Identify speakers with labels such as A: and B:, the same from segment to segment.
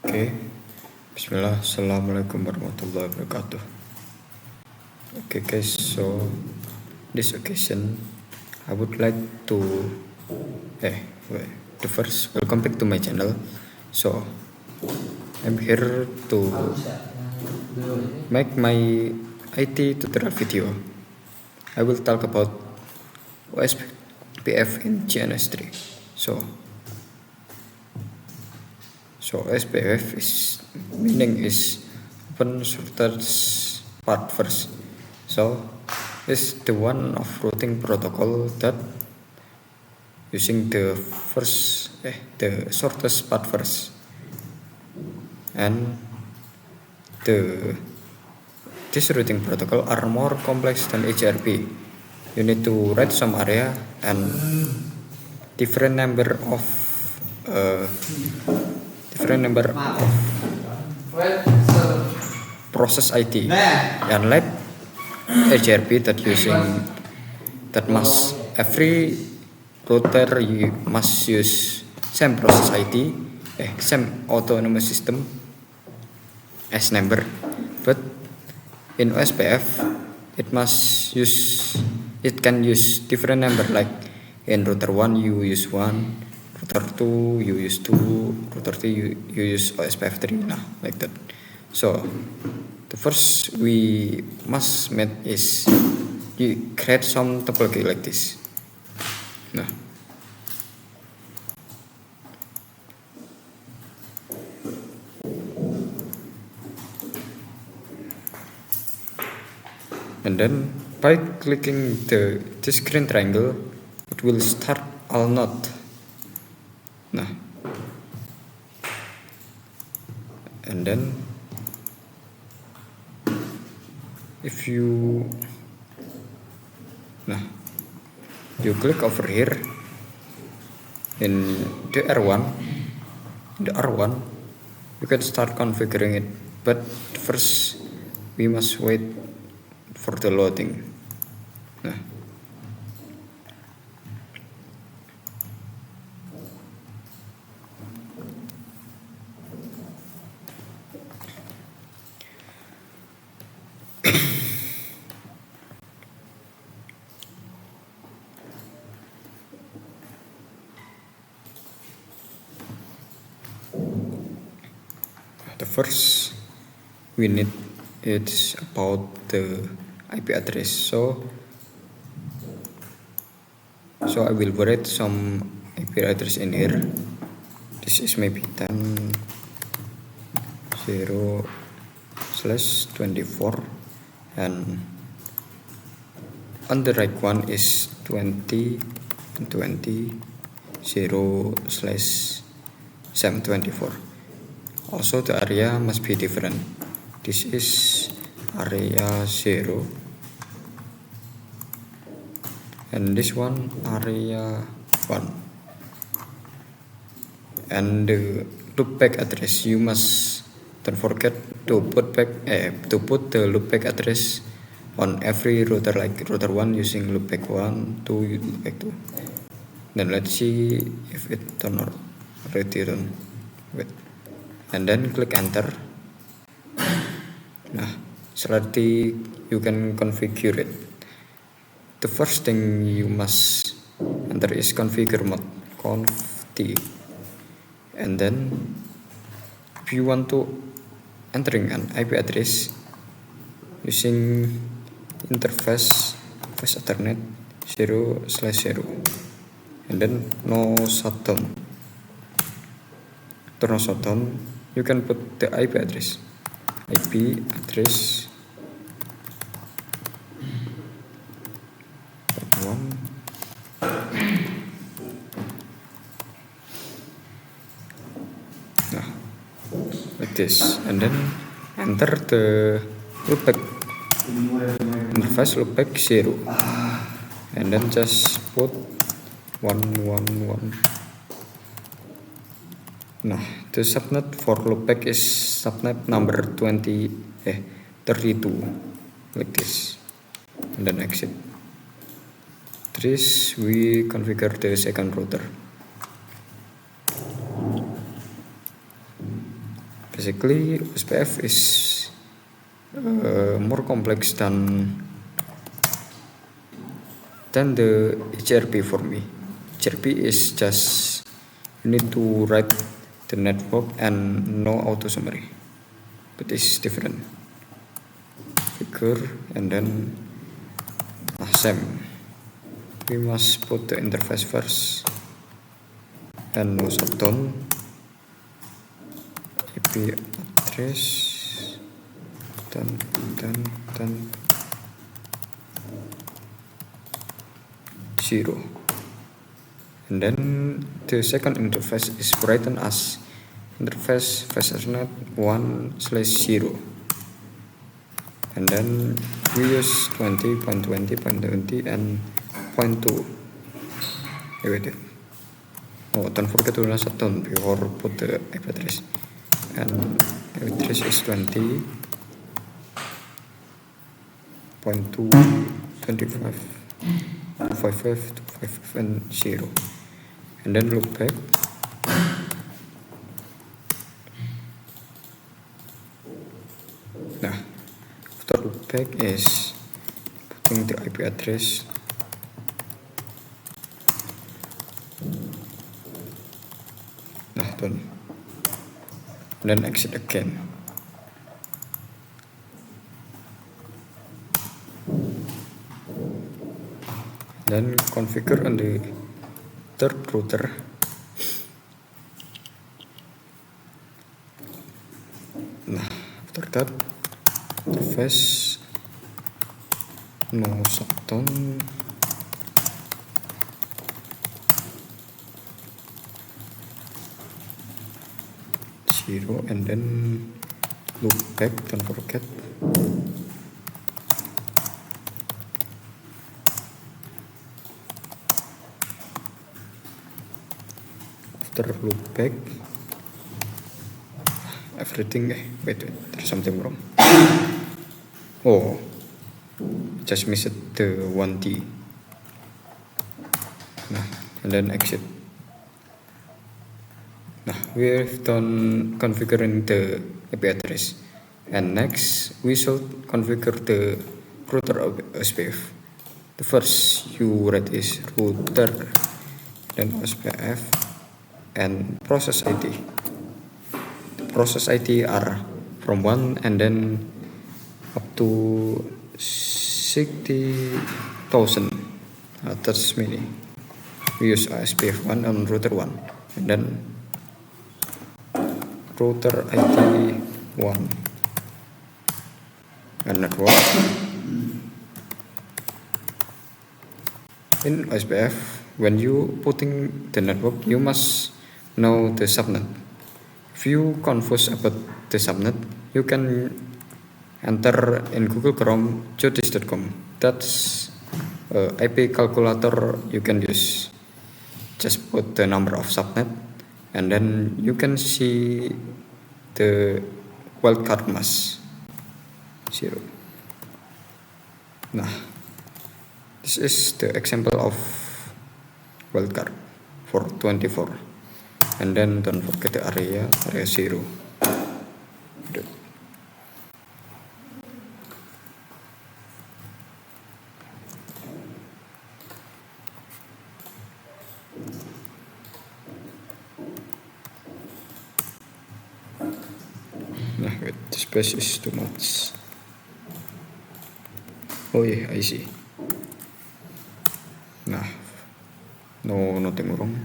A: Oke, Bismillah, Assalamualaikum warahmatullahi wabarakatuh. Okay guys, so this occasion I would like to the first welcome back to my channel. So I'm here to make my IT tutorial video. I will talk about OSPF in GNS3. So SPF is meaning is open shortest path first. So it's the one of routing protocol that using the shortest path first, and this routing protocol are more complex than HRP. You need to write some area and different number of process ID, unlike HRP that must every router you must use same process ID, same autonomous system as number, but in OSPF it can use different number, like in router 1 you use 1, router 2 you use 2, router 3 you use OSPF 3, like that. So the first we must make is you create some topology like this. And then by clicking this green triangle, it will start all node. And then if you click over here in the R1, you can start configuring it, but first we must wait for the loading. The first we need is about the IP address. So I will write some IP address in here. This is maybe 10.0/24, and on the right one is 20.0/724. Also the area must be different. This is area 0, and this one area 1. And the loopback address, you must don't forget to put the loopback address on every router, like router 1 using loopback 1, 2 loopback 2. Then let's see if it already done. Wait, and then click enter. Selanjutnya you can configure it. The first thing you must enter is configure mode, conf t. And then if you want to entering an IP address using interface Ethernet 0/0, and then no shutdown. Turn on shutdown, you can put the IP address. Like this, and then enter the loopback interface, loopback 0, and then just put 111. The subnet for loopback is subnet number 32, like this, and then exit. This we configure the second router. basically SPF is more complex than the HRP for me. HRP is just you need to write the network and no auto summary, but it's different. Figure and then same. We must put the interface first and no shutdown. IP address dan 0, and then the second interface is written as interface fastnet 1/0, and then we use 20.20.20 and 0.2. Wait. Oh, don't forget to shutdown before put the IP address, and IP address is 20.225 255 and 0, and then loop back. Nah, after loop back is putting the IP address. Nah, done. Then exit again. Then configure on the third router. Nah, after that interface no shutdown, zero, and then loop back, don't forget. After loop back, everything, wait, there's something wrong. Oh, just missed the 1D. Nah, and then exit. Nah, we've done configuring the IP address, and next we should configure the router of SPF. The first you write is router, then SPF, and process ID. The process ID are from 1 and then up to 60,000. That's many. We use SPF 1 on router 1, and then router ID 1 and network. In SPF, when you putting the network, you must know the subnet. If you confused about the subnet, you can enter in Google Chrome jodis.com. That's IP calculator you can use. Just put the number of subnet, and then you can see the wildcard mask 0. Nah, this is the example of wildcard for 24, and then don't forget the area 0. Nah, wait, this space is too much. Oh yeah, I see. Nah, no, nothing wrong.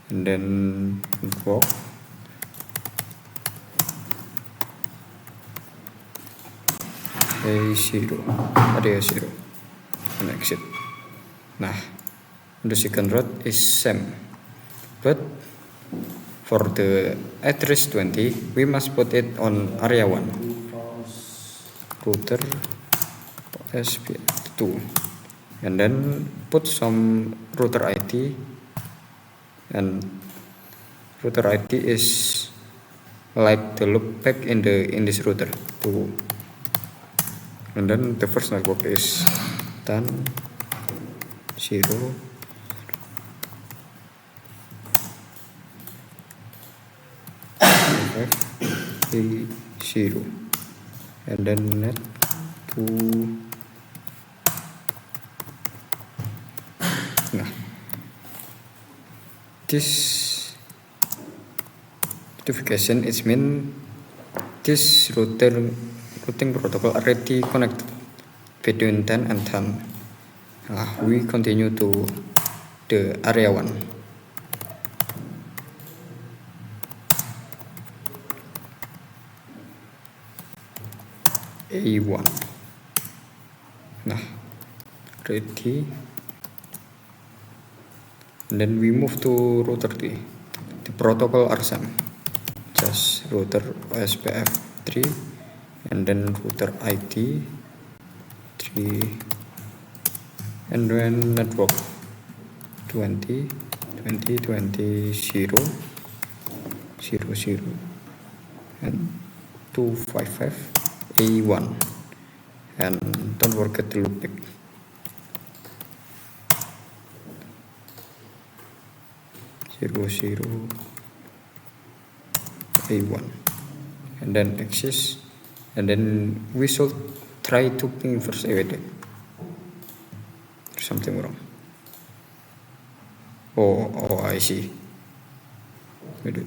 A: And then invoke. A0, area 0, and exit. Nah, the second route is same, but for the address 20, we must put it on area 1. Router SP2, and then put some router ID, and router ID is like the loopback in this router 2. And then the first network is 10, 0, 0, and then net to. Nah, this notification is mean this routing protocol already connected between 10 and 10. We continue to the area 1. A1. Nah, ready. And then we move to router 3. The protocol are same. Just router OSPF 3 and then router ID 3 and then network 20 0 0 0 and 255 A1, and don't forget the loopback. (0 0) A1, and then access, and then we should try to ping first. There's something wrong. Oh, I see. Wait.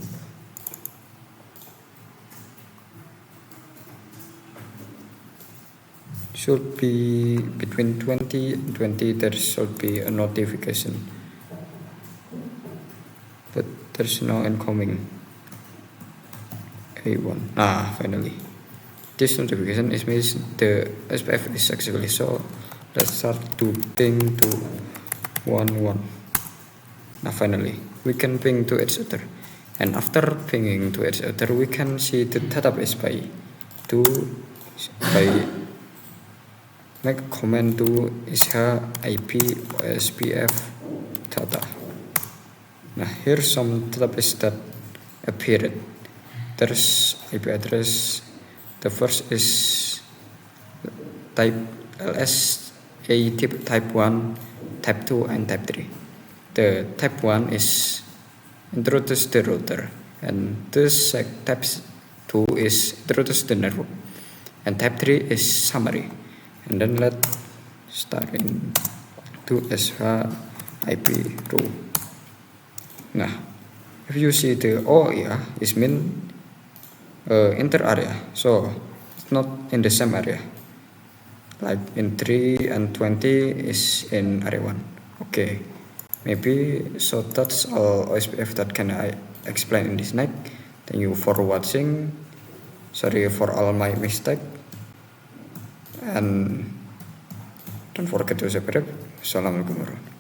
A: Should be between 20 and 20. There should be a notification, but there's no incoming. A1. Finally, this notification is means the SPF is successfully. So let's start to ping to 11. Finally we can ping to each other, and after pinging to each other we can see the database by make a comment to isha IP OSPF data. Here's some database that appeared. There's IP address. The first is type LSA type 1, type 2, and type 3. The type 1 is introduce the router, and this type 2 is introduce the network, and type 3 is summary. And then let's start in to SH IP row. If you see the area is mean inter area, so it's not in the same area. Like in 3 and 20 is in area 1. Okay, maybe so that's all OSPF that can I explain in this night. Thank you for watching. Sorry for all my mistake, and don't forget to subscribe. Assalamualaikum warahmatullahi wabarakatuh.